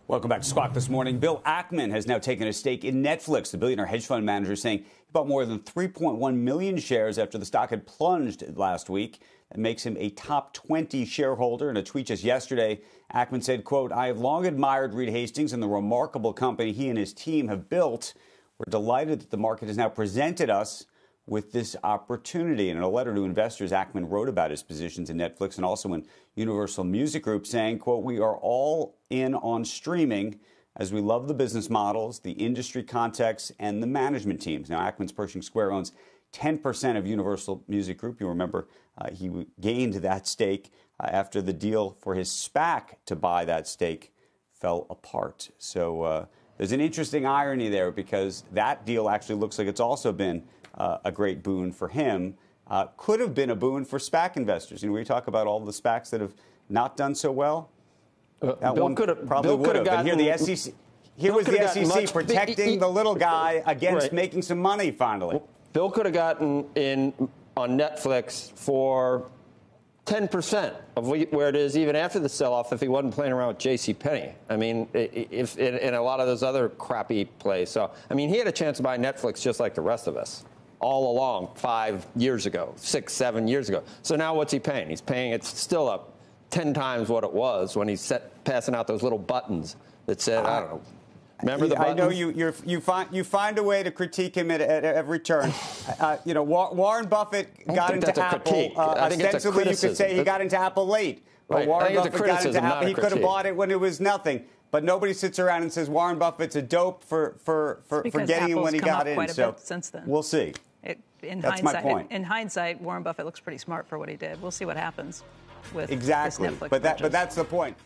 Welcome back to Squawk This Morning. Bill Ackman has now taken a stake in Netflix. The billionaire hedge fund manager saying he bought more than 3.1 million shares after the stock had plunged last week. That makes him a top 20 shareholder. In a tweet just yesterday, Ackman said, quote, "I have long admired Reed Hastings and the remarkable company he and his team have built. We're delighted that the market has now presented us with this opportunity." And in a letter to investors, Ackman wrote about his positions in Netflix and also in Universal Music Group, saying, quote, "We are all in on streaming as we love the business models, the industry context, and the management teams." Now, Ackman's Pershing Square owns 10% of Universal Music Group. You remember he gained that stake after the deal for his SPAC to buy that stake fell apart. So there's an interesting irony there because that deal actually looks like it's also been a great boon for him. Could have been a boon for SPAC investors. You know, we talk about all the SPACs that have not done so well. That one probably would have. And here the SEC, was the SEC protecting the little guy against making some money finally. Bill could have gotten in on Netflix for 10% of where it is even after the sell-off if he wasn't playing around with JCPenney. I mean, if in a lot of those other crappy plays. So, I mean, he had a chance to buy Netflix just like the rest of us all along 5 years ago, 6, 7 years ago. So now what's he paying? He's paying, it's still up 10 times what it was when he's passing out those little buttons that said, I don't know. Remember the buttons? I know you find a way to critique him at every turn. You know, Warren Buffett got into Apple. Ostensibly, you could say he got into Apple late. But Warren Buffett got into Apple. He could have bought it when it was nothing. But nobody sits around and says Warren Buffett's a dope for getting him when he got in. So since then. We'll see. That's my point. In hindsight, Warren Buffett looks pretty smart for what he did. We'll see what happens with exactly. this Netflix but that's the point.